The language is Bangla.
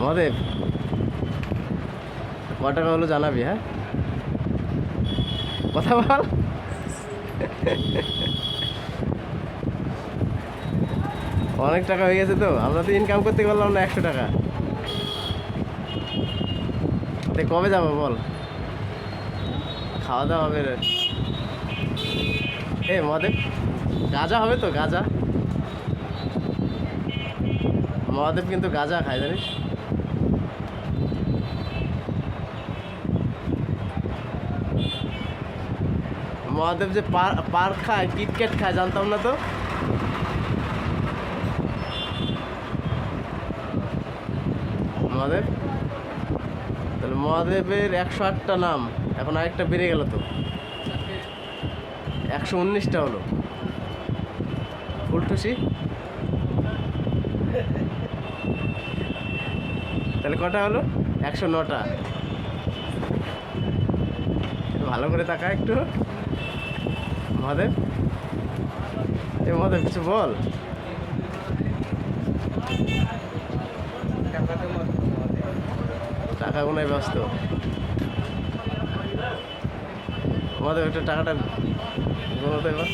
মহাদেব ক টাকা হলো জানাবি, হ্যাঁ কথা বল। অনেক টাকা হয়ে গেছে তো, আমরা তো ইনকাম করতে পারলাম না 100 টাকা। কবে যাবো বল, খাওয়া দাওয়া হবে রে। মহাদেব গাঁজা হবে তো, গাঁজা। মহাদেব কিন্তু গাঁজা খায় জানিস। মহাদেব যে পার খায়, কিটক্যাট খায়, জানতাম না তো। মহাদেব তাহলে মহাদেবের 108টা নাম, এখন আরেকটা বেড়ে গেল তো, 119টা হলো। ফুলটুসি তাহলে কটা হলো? 109টা। ভালো করে তাকা একটু মহাদেব। মহাদেব কিছু বল। টাকা গোনায় ব্যস্ত মহাদেব, একটু টাকাটা গোনাতে এবার।